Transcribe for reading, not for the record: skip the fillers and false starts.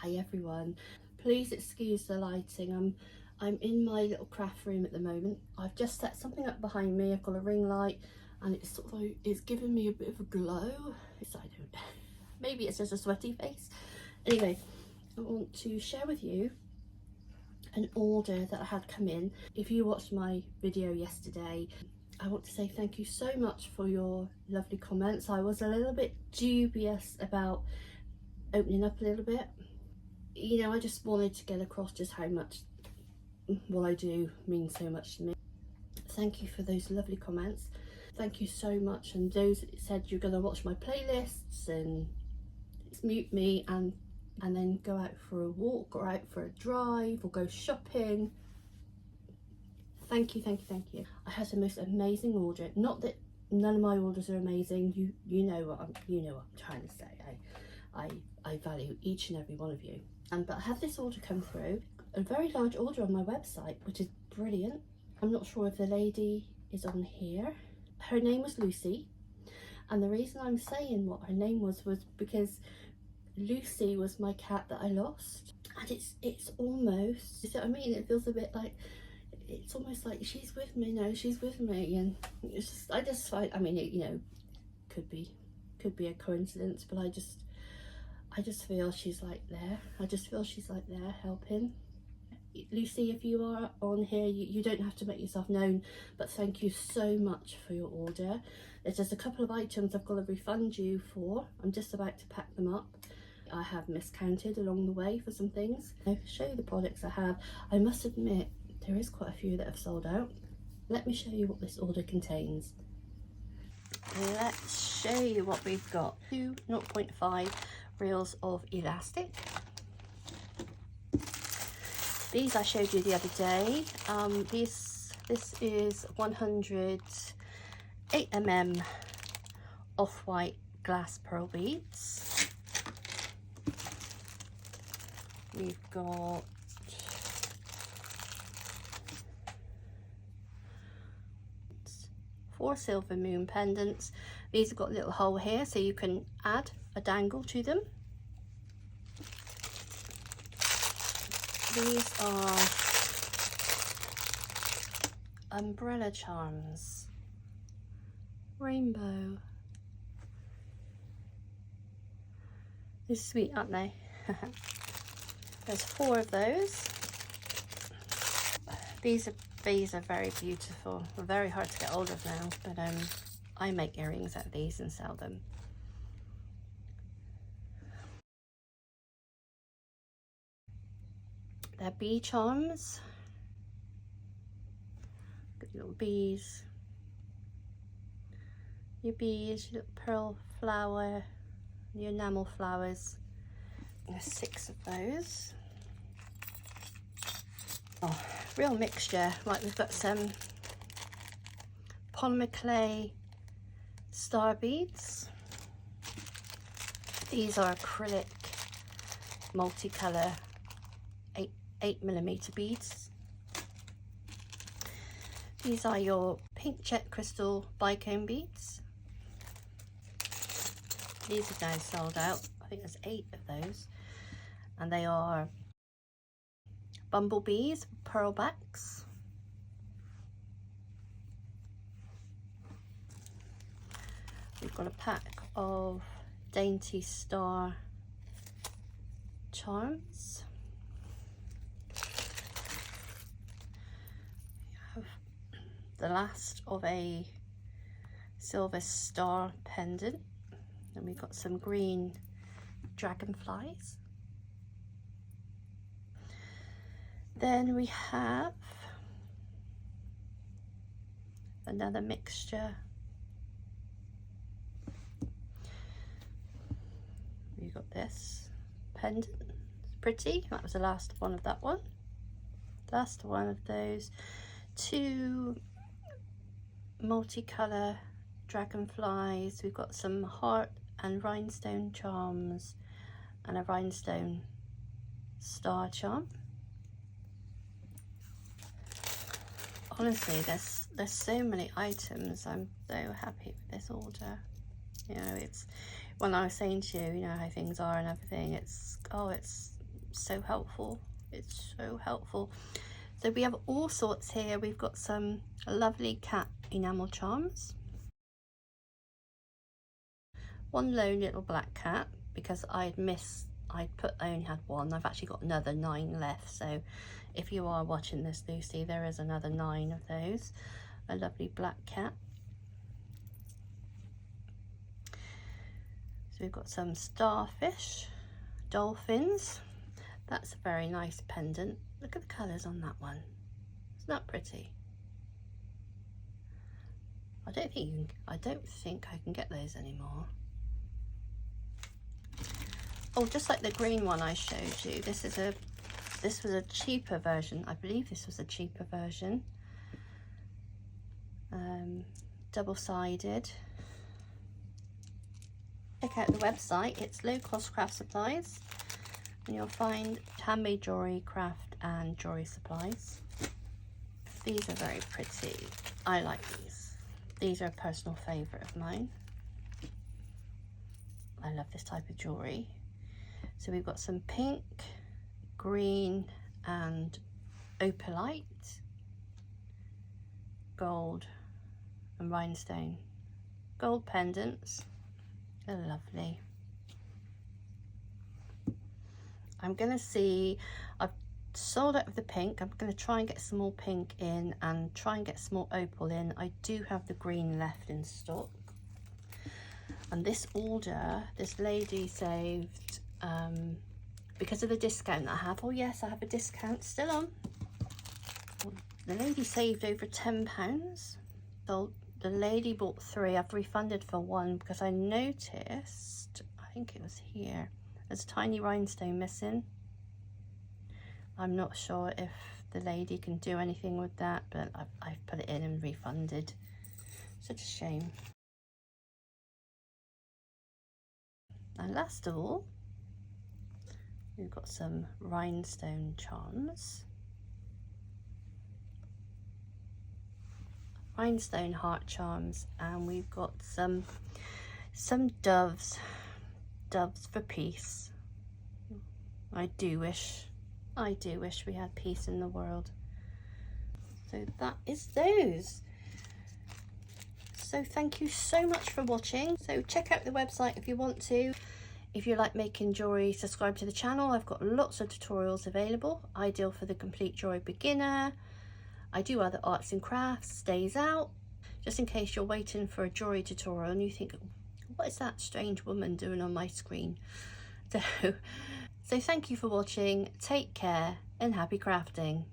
Hi everyone, please excuse the lighting. I'm in my little craft room at the moment. I've just set something up behind me. I've got a ring light and it's sort of like, it's giving me a bit of a glow. I don't know, maybe it's just a sweaty face. Anyway, I want to share with you an order that I had come in. If you watched my video yesterday, I want to say thank you so much for your lovely comments. I was a little bit dubious about opening up a little bit. You know, I just wanted to get across just how much what I do means so much to me. Thank you for those lovely comments. Thank you so much. And those that said you're going to watch my playlists and mute me and then go out for a walk or out for a drive or go shopping. Thank you, thank you, thank you. I had the most amazing order. Not that none of my orders are amazing. You know what I'm trying to say. I value each and every one of you. But I had this order come through, a very large order on my website, which is brilliant. I'm not sure if the lady is on here. Her name was Lucy, and the reason I'm saying what her name was because Lucy was my cat that I lost, and it's almost, you see what I mean? It feels a bit like, it's almost like she's with me now, she's with me, and it's just, I just find, I mean, it, you know, could be a coincidence, but I just feel she's like there. I just feel she's like there helping. Lucy, if you are on here, you don't have to make yourself known, but thank you so much for your order. There's just a couple of items I've got to refund you for. I'm just about to pack them up. I have miscounted along the way for some things. I'll show you the products I have. I must admit, there is quite a few that have sold out. Let me show you what this order contains. Let's show you what we've got. 2 0.5 reels of elastic. These I showed you the other day. This is 100 8mm off-white glass pearl beads. We've got four silver moon pendants. These have got a little hole here so you can add a dangle to them. These are umbrella charms, rainbow. They're sweet, aren't they? There's 4 of those. These are very beautiful. They're very hard to get hold of now, but I make earrings out of these and sell them. They're bee charms. Good little bees. Your bees, your little pearl flower, your enamel flowers. There's 6 of those. Oh, real mixture. Right, we've got some polymer clay star beads. These are acrylic multicolour 8mm beads. These are your pink jet crystal bicone beads. These are now sold out. I think there's 8 of those, and they are bumblebees, pearl backs. We've got a pack of dainty star charms. We have the last of a silver star pendant, and we've got some green dragonflies. Then we have another mixture. We got this pendant, it's pretty. That was the last one of that one. Last one of those 2 multicolour dragonflies. We've got some heart and rhinestone charms and a rhinestone star charm. Honestly, there's so many items. I'm so happy with this order. You know, it's when I was saying to you, you know, how things are and everything, it's So helpful. It's so helpful. So we have all sorts here. We've got some lovely cat enamel charms. One lone little black cat, because I only had one. I've actually got another 9 left. So if you are watching this, Lucy, there is another 9 of those. A lovely black cat. So we've got some starfish, dolphins. That's a very nice pendant. Look at the colours on that one. Isn't that pretty? I don't think I can get those anymore. Oh, just like the green one I showed you. This was a cheaper version. I believe this was a cheaper version. Double-sided. Check out the website. It's Low Cost Craft Supplies, and you'll find handmade jewellery, craft and jewellery supplies. These are very pretty. I like these. These are a personal favourite of mine. I love this type of jewellery. So we've got some pink, green and opalite, gold and rhinestone. Gold pendants. They're lovely. I'm going to see, I've sold out of the pink. I'm going to try and get some more pink in and try and get some more opal in. I do have the green left in stock. And this order, this lady saved, because of the discount that I have. Oh yes, I have a discount still on. The lady saved over £10. So the lady bought 3. I've refunded for 1 because I noticed, I think it was here, there's a tiny rhinestone missing. I'm not sure if the lady can do anything with that, but I've put it in and refunded. Such a shame. And last of all, we've got some rhinestone charms. Rhinestone heart charms, and we've got some doves for peace. I do wish we had peace in the world. So that is those. So thank you so much for watching. So check out the website if you want to. If you like making jewellery, subscribe to the channel. I've got lots of tutorials available, ideal for the complete jewellery beginner. I do other arts and crafts, days out, just in case you're waiting for a jewellery tutorial and you think, what is that strange woman doing on my screen? So thank you for watching, take care and happy crafting.